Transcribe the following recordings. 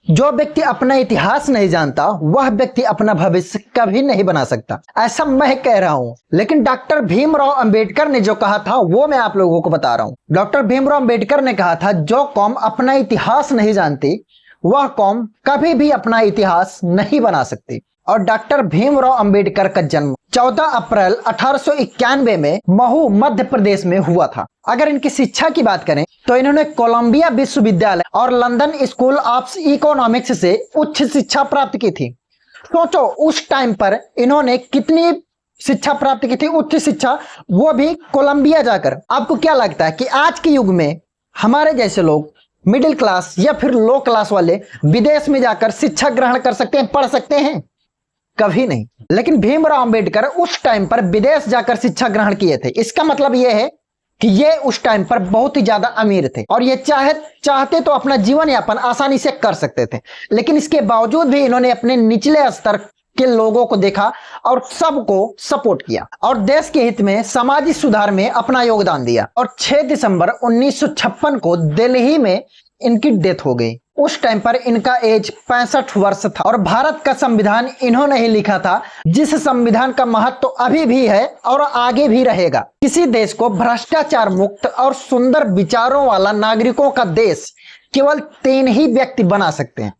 जो व्यक्ति अपना इतिहास नहीं जानता वह व्यक्ति अपना भविष्य कभी नहीं बना सकता, ऐसा मैं कह रहा हूं। लेकिन डॉक्टर भीमराव अंबेडकर ने जो कहा था वो मैं आप लोगों को बता रहा हूं। डॉक्टर भीमराव अंबेडकर ने कहा था जो कौम अपना इतिहास नहीं जानती वह कौम कभी भी अपना इतिहास नहीं बना सकती। और डॉक्टर भीमराव अंबेडकर का जन्म 14 अप्रैल 1891 में महू मध्य प्रदेश में हुआ था। अगर इनकी शिक्षा की बात करें तो इन्होंने कोलंबिया विश्वविद्यालय और लंदन स्कूल ऑफ इकोनॉमिक्स से उच्च शिक्षा प्राप्त की थी। सोचो उस टाइम पर इन्होंने कितनी शिक्षा प्राप्त की थी, उच्च शिक्षा, वो भी कोलंबिया जाकर। आपको क्या लगता है कि आज के युग में हमारे जैसे लोग मिडिल क्लास या फिर लो क्लास वाले विदेश में जाकर शिक्षा ग्रहण कर सकते हैं, पढ़ सकते हैं? कभी नहीं। लेकिन भीमराव अंबेडकर उस टाइम पर विदेश जाकर शिक्षा ग्रहण किए थे। इसका मतलब यह है कि ये उस टाइम पर बहुत ही ज्यादा अमीर थे और ये चाहते तो अपना जीवन यापन आसानी से कर सकते थे। लेकिन इसके बावजूद भी इन्होंने अपने निचले स्तर के लोगों को देखा और सबको सपोर्ट किया और देश के हित में सामाजिक सुधार में अपना योगदान दिया। और 6 दिसंबर 1956 को दिल्ली में इनकी डेथ हो गई। उस टाइम पर इनका एज 65 वर्ष था और भारत का संविधान इन्होंने ही लिखा था, जिस संविधान का महत्व तो अभी भी है और आगे भी रहेगा। किसी देश को भ्रष्टाचार मुक्त और सुंदर विचारों वाला नागरिकों का देश केवल 3 ही व्यक्ति बना सकते हैं,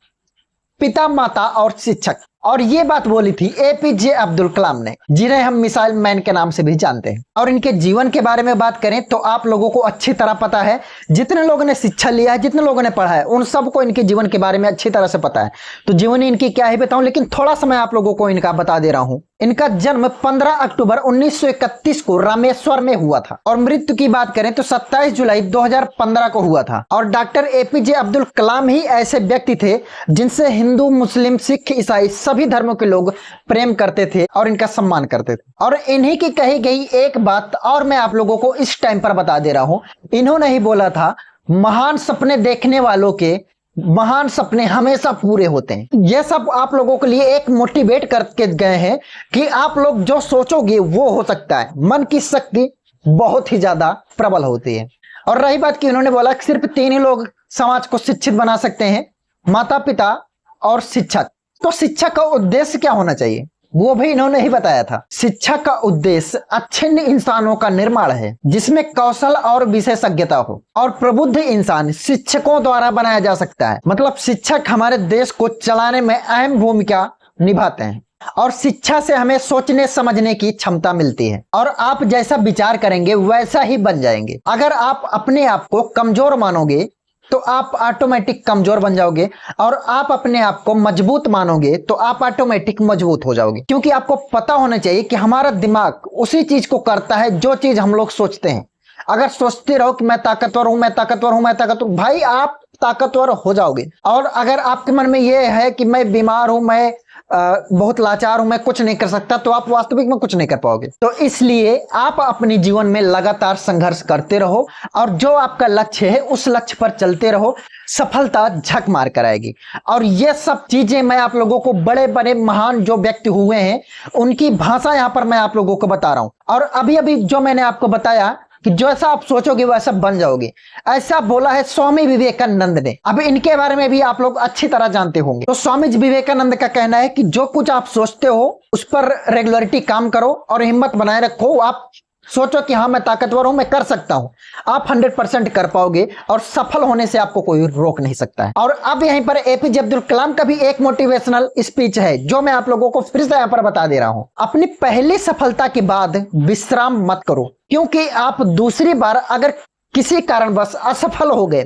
पिता, माता और शिक्षक। और ये बात बोली थी एपीजे अब्दुल कलाम ने, जिन्हें हम मिसाइल मैन के नाम से भी जानते हैं। और इनके जीवन के बारे में बात करें तो आप लोगों को अच्छी तरह पता है, जितने लोगों ने शिक्षा लिया है, जितने लोगों ने पढ़ा है, उन सबको इनके जीवन के बारे में अच्छी तरह से पता है। तो जीवनी इनकी क्या है बताऊं, लेकिन थोड़ा सा मैं आप लोगों को इनका बता दे रहा हूं। इनका जन्म 15 अक्टूबर 1931 को रामेश्वर में हुआ था और मृत्यु की बात करें तो 27 जुलाई 2015 को हुआ था। और डॉक्टर एपीजे अब्दुल कलाम ही ऐसे व्यक्ति थे जिनसे हिंदू, मुस्लिम, सिख, ईसाई सभी धर्मों के लोग प्रेम करते थे और इनका सम्मान करते थे। और इन्हीं की कही गई एक बात और मैं आप लोगों को इस टाइम पर बता दे रहा हूं। इन्होंने ही बोला था, महान सपने देखने वालों के महान सपने हमेशा पूरे होते हैं। यह सब आप लोगों के लिए एक मोटिवेट करके गए हैं कि आप लोग जो सोचोगे वो हो सकता है। मन की शक्ति बहुत ही ज्यादा प्रबल होती है। और रही बात कि उन्होंने बोला कि सिर्फ 3 ही लोग समाज को शिक्षित बना सकते हैं, माता पिता और शिक्षक। तो शिक्षा का उद्देश्य क्या होना चाहिए वो भी इन्होंने ही बताया था। शिक्षा का उद्देश्य अच्छे इंसानों का निर्माण है जिसमें कौशल और विशेषज्ञता हो, और प्रबुद्ध इंसान शिक्षकों द्वारा बनाया जा सकता है। मतलब शिक्षक हमारे देश को चलाने में अहम भूमिका निभाते हैं और शिक्षा से हमें सोचने समझने की क्षमता मिलती है और आप जैसा विचार करेंगे वैसा ही बन जाएंगे। अगर आप अपने आप को कमजोर मानोगे तो आप ऑटोमेटिक कमजोर बन जाओगे और आप अपने आप को मजबूत मानोगे तो आप ऑटोमेटिक मजबूत हो जाओगे। क्योंकि आपको पता होना चाहिए कि हमारा दिमाग उसी चीज को करता है जो चीज हम लोग सोचते हैं। अगर सोचते रहो कि मैं ताकतवर हूं, मैं ताकतवर हूं, मैं ताकतवर, भाई आप ताकतवर हो जाओगे। और अगर आपके मन में यह है कि मैं बीमार हूं, मैं बहुत लाचार हूं, मैं कुछ नहीं कर सकता, तो आप वास्तविक में कुछ नहीं कर पाओगे। तो इसलिए आप अपने जीवन में लगातार संघर्ष करते रहो और जो आपका लक्ष्य है उस लक्ष्य पर चलते रहो, सफलता झक मार कर आएगी। और ये सब चीजें मैं आप लोगों को बड़े बड़े महान जो व्यक्ति हुए हैं उनकी भाषा यहां पर मैं आप लोगों को बता रहा हूं। और अभी अभी जो मैंने आपको बताया कि जैसा आप सोचोगे वैसा बन जाओगे, ऐसा बोला है स्वामी विवेकानंद ने। अब इनके बारे में भी आप लोग अच्छी तरह जानते होंगे। तो स्वामी विवेकानंद का कहना है कि जो कुछ आप सोचते हो उस पर रेगुलरिटी काम करो और हिम्मत बनाए रखो। आप सोचो कि हाँ मैं ताकतवर हूं, मैं कर सकता हूं, आप 100% कर पाओगे और सफल होने से आपको कोई रोक नहीं सकता है। और अब यहीं पर एपीजे अब्दुल कलाम का भी एक मोटिवेशनल स्पीच है जो मैं आप लोगों को फिर से यहां पर बता दे रहा हूं। अपनी पहली सफलता के बाद विश्राम मत करो, क्योंकि आप दूसरी बार अगर किसी कारणवश असफल हो गए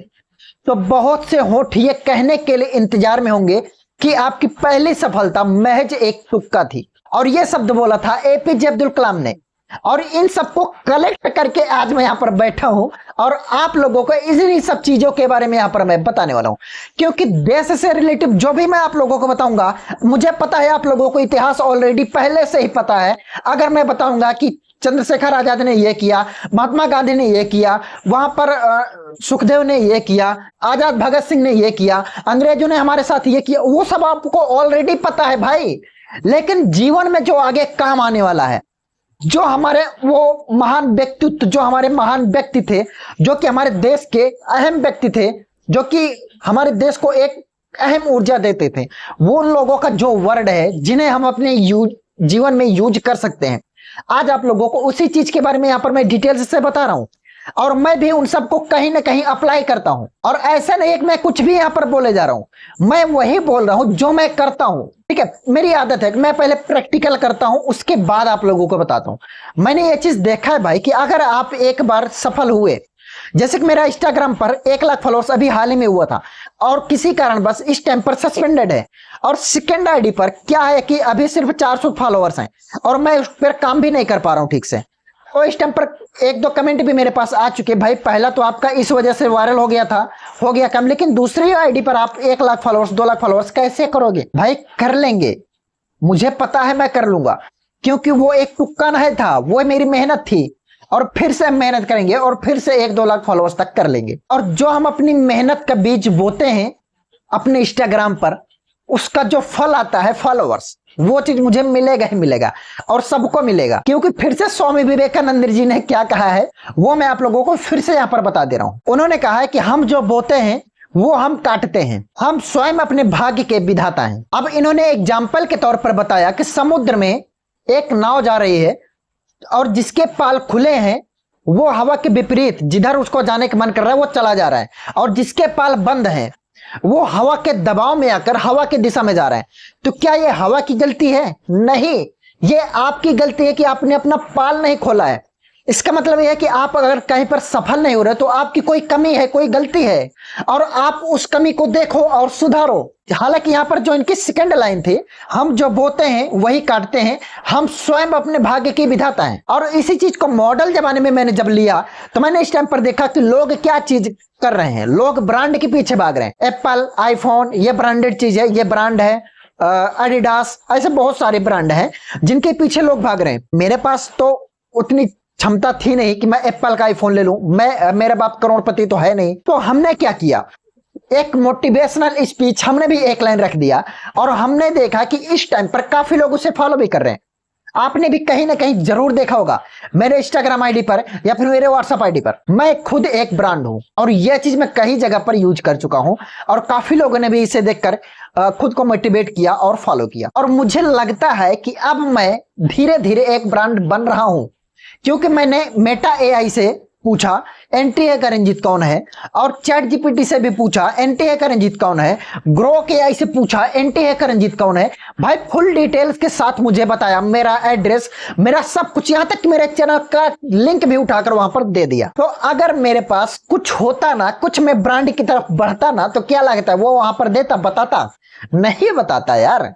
तो बहुत से होठ ये कहने के लिए इंतजार में होंगे कि आपकी पहली सफलता महज एक तुक्का थी। और यह शब्द बोला था एपीजे अब्दुल कलाम ने। और इन सबको कलेक्ट करके आज मैं यहां पर बैठा हूं और आप लोगों को इन्हीं सब चीजों के बारे में यहां पर मैं बताने वाला हूं। क्योंकि देश से रिलेटिव जो भी मैं आप लोगों को बताऊंगा, मुझे पता है आप लोगों को इतिहास ऑलरेडी पहले से ही पता है। अगर मैं बताऊंगा कि चंद्रशेखर आजाद ने यह किया, महात्मा गांधी ने यह किया, वहां पर सुखदेव ने यह किया, आजाद भगत सिंह ने यह किया, अंग्रेजों ने हमारे साथ यह किया, वो सब आपको ऑलरेडी पता है भाई। लेकिन जीवन में जो आगे काम आने वाला है, जो हमारे वो महान व्यक्तित्व, जो हमारे महान व्यक्ति थे, जो कि हमारे देश के अहम व्यक्ति थे, जो कि हमारे देश को एक अहम ऊर्जा देते थे। वो लोगों का जो वर्ड है जिन्हें हम अपने जीवन में यूज कर सकते हैं। आज आप लोगों को उसी चीज के बारे में यहाँ पर मैं डिटेल्स से बता रहा हूं और मैं भी उन सबको कहीं ना कहीं अप्लाई करता हूं। और ऐसा नहीं है कि मैं कुछ भी यहाँ पर बोले जा रहा हूं, मैं वही बोल रहा हूं जो मैं करता हूं। ठीक है, मेरी आदत है कि मैं पहले प्रैक्टिकल करता हूं, उसके बाद आप लोगों को बताता हूं। मैंने ये चीज देखा है भाई कि अगर आप एक बार सफल हुए, जैसे कि मेरा इंस्टाग्राम पर 1 लाख फॉलोअर्स अभी हाल ही में हुआ था और किसी कारण बस इस टाइम पर सस्पेंडेड है, और सेकंड आईडी पर क्या है कि अभी सिर्फ 400 फॉलोअर्स हैं और मैं उस पर काम भी नहीं कर पा रहा हूं ठीक से। और इस टाइम पर 1-2 कमेंट भी मेरे पास आ चुके, भाई पहला तो आपका इस वजह से वायरल हो गया था, हो गया कम, लेकिन दूसरी आईडी पर आप 1 लाख फॉलोअर्स 2 लाख फॉलोअर्स कैसे करोगे? भाई कर लेंगे, मुझे पता है मैं कर लूंगा, क्योंकि वो एक तुक्का नहीं था, वो मेरी मेहनत थी। और फिर से हम मेहनत करेंगे और फिर से 1-2 लाख फॉलोअर्स तक कर लेंगे। और जो हम अपनी मेहनत का बीज बोते हैं अपने इंस्टाग्राम पर, उसका जो फल आता है फॉलोअर्स, वो चीज मुझे मिलेगा ही मिलेगा और सबको मिलेगा। क्योंकि फिर से स्वामी विवेकानंद जी ने क्या कहा है वो मैं आप लोगों को फिर से यहां पर बता दे रहा हूं। उन्होंने कहा है कि हम जो बोते हैं वो हम काटते हैं, हम स्वयं अपने भाग्य के विधाता हैं। अब इन्होंने एग्जाम्पल के तौर पर बताया कि समुद्र में एक नाव जा रही है और जिसके पाल खुले हैं वो हवा के विपरीत जिधर उसको जाने का मन कर रहा है वो चला जा रहा है, और जिसके पाल बंद हैं वो हवा के दबाव में आकर हवा की दिशा में जा रहा है। तो क्या ये हवा की गलती है? नहीं, ये आपकी गलती है कि आपने अपना पाल नहीं खोला है। इसका मतलब यह है कि आप अगर कहीं पर सफल नहीं हो रहे तो आपकी कोई कमी है, कोई गलती है, और आप उस कमी को देखो और सुधारो। हालांकि यहाँ पर जो इनकी सेकंड लाइन थी, हम जो बोते हैं वही काटते हैं, हम स्वयं अपने भाग्य के विधाता हैं। और इसी चीज को मॉडल जमाने में मैंने जब लिया तो मैंने इस टाइम पर देखा कि लोग क्या चीज कर रहे हैं, लोग ब्रांड के पीछे भाग रहे हैं। एप्पल, आईफोन, ये ब्रांडेड चीज है, ये ब्रांड है, एडिडास, ऐसे बहुत सारे ब्रांड हैं जिनके पीछे लोग भाग रहे हैं। मेरे पास तो उतनी क्षमता थी नहीं कि मैं एप्पल का आईफोन ले लूं, मेरा बाप करोड़पति तो है नहीं। तो हमने क्या किया, एक मोटिवेशनल स्पीच हमने भी एक लाइन रख दिया और हमने देखा कि इस टाइम पर काफी लोग उसे फॉलो भी कर रहे हैं। आपने भी कहीं ना कहीं जरूर देखा होगा मेरे इंस्टाग्राम आईडी पर या फिर मेरे व्हाट्सएप आईडी पर, मैं खुद एक ब्रांड हूं और यह चीज मैं कई जगह पर यूज कर चुका हूं और काफी लोगों ने भी इसे देखकर खुद को मोटिवेट किया और फॉलो किया। और मुझे लगता है कि अब मैं धीरे धीरे एक ब्रांड बन रहा हूं, क्योंकि मैंने मेटा एआई से पूछा एंटी हैकर रंजीत कौन है, और चैट जीपीटी से भी पूछा एंटी हैकर रंजीत कौन है, ग्रोक एआई से पूछा एंटी हैकर रंजीत कौन है। भाई फुल डिटेल्स के साथ मुझे बताया, मेरा एड्रेस, मेरा सब कुछ, यहां तक कि मेरे चैनल का लिंक भी उठाकर वहां पर दे दिया। तो अगर मेरे पास कुछ होता ना, कुछ मैं ब्रांड की तरफ बढ़ता ना, तो क्या लगता है वो वहां पर देता, बताता? नहीं बताता यार।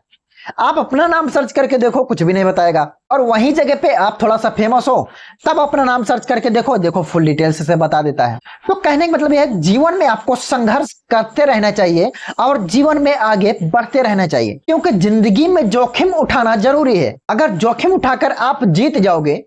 आप अपना नाम सर्च करके देखो, कुछ भी नहीं बताएगा। और वहीं जगह पे आप थोड़ा सा फेमस हो तब अपना नाम सर्च करके देखो, देखो फुल डिटेल्स से बता देता है। तो कहने का मतलब यह है, जीवन में आपको संघर्ष करते रहना चाहिए और जीवन में आगे बढ़ते रहना चाहिए, क्योंकि जिंदगी में जोखिम उठाना जरूरी है। अगर जोखिम उठाकर आप जीत जाओगे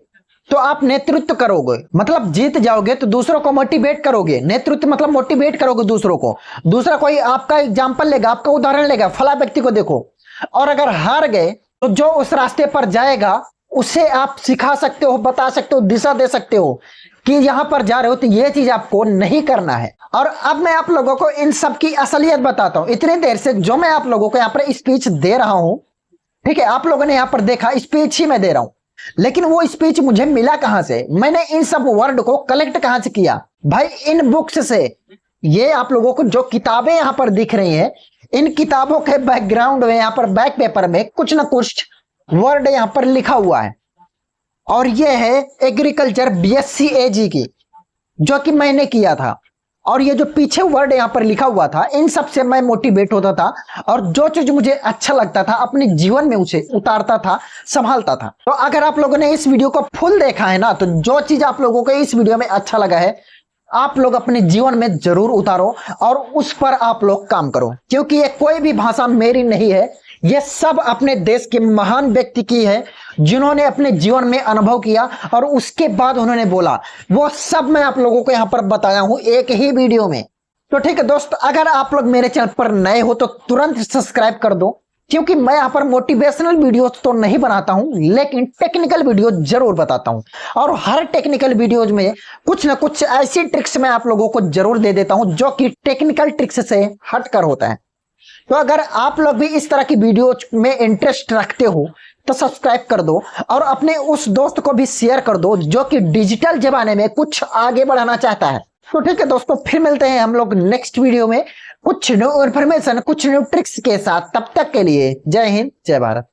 तो आप नेतृत्व करोगे, मतलब जीत जाओगे तो दूसरों को मोटिवेट करोगे। नेतृत्व मतलब मोटिवेट करोगे दूसरों को, दूसरा कोई आपका एग्जाम्पल लेगा, आपका उदाहरण लेगा, फला व्यक्ति को देखो। और अगर हार गए तो जो उस रास्ते पर जाएगा उसे आप सिखा सकते हो, बता सकते हो, दिशा दे सकते हो कि यहां पर जा रहे हो तो ये चीज आपको नहीं करना है। और अब मैं आप लोगों को इन सब की असलियत बताता हूं। इतनी देर से जो मैं आप लोगों को यहाँ पर स्पीच दे रहा हूं, ठीक है, आप लोगों ने यहाँ पर देखा स्पीच ही मैं दे रहा हूं, लेकिन वो स्पीच मुझे मिला कहां से, मैंने इन सब वर्ड को कलेक्ट कहां से किया? भाई इन बुक्स से। ये आप लोगों को जो किताबें यहां पर दिख रही हैं, इन किताबों के बैकग्राउंड में यहाँ पर बैक पेपर में कुछ ना कुछ वर्ड यहाँ पर लिखा हुआ है, और ये है एग्रीकल्चर बीएससी एजी की, जो कि मैंने किया था। और ये जो पीछे वर्ड यहाँ पर लिखा हुआ था, इन सब से मैं मोटिवेट होता था और जो चीज मुझे अच्छा लगता था अपने जीवन में उसे उतारता था, संभालता था। तो अगर आप लोगों ने इस वीडियो को फुल देखा है ना, तो जो चीज आप लोगों को इस वीडियो में अच्छा लगा है आप लोग अपने जीवन में जरूर उतारो और उस पर आप लोग काम करो, क्योंकि ये कोई भी भाषा मेरी नहीं है, ये सब अपने देश के महान व्यक्ति की है जिन्होंने अपने जीवन में अनुभव किया और उसके बाद उन्होंने बोला। वो सब मैं आप लोगों को यहाँ पर बताया हूं एक ही वीडियो में। तो ठीक है दोस्त, अगर आप लोग मेरे चैनल पर नए हो तो तुरंत सब्सक्राइब कर दो, क्योंकि मैं यहाँ पर मोटिवेशनल वीडियोस तो नहीं बनाता हूं, लेकिन टेक्निकल वीडियो जरूर बताता हूं। और हर टेक्निकल वीडियोज में कुछ ना कुछ ऐसी ट्रिक्स मैं आप लोगों को जरूर दे देता हूं जो कि टेक्निकल ट्रिक्स से हटकर होता है। तो अगर आप लोग भी इस तरह की वीडियो में इंटरेस्ट रखते हो तो सब्सक्राइब कर दो और अपने उस दोस्त को भी शेयर कर दो जो कि डिजिटल जमाने में कुछ आगे बढ़ाना चाहता है। तो ठीक है दोस्तों, फिर मिलते हैं हम लोग नेक्स्ट वीडियो में कुछ न्यू इन्फॉर्मेशन, कुछ न्यू ट्रिक्स के साथ। तब तक के लिए जय हिंद, जय भारत।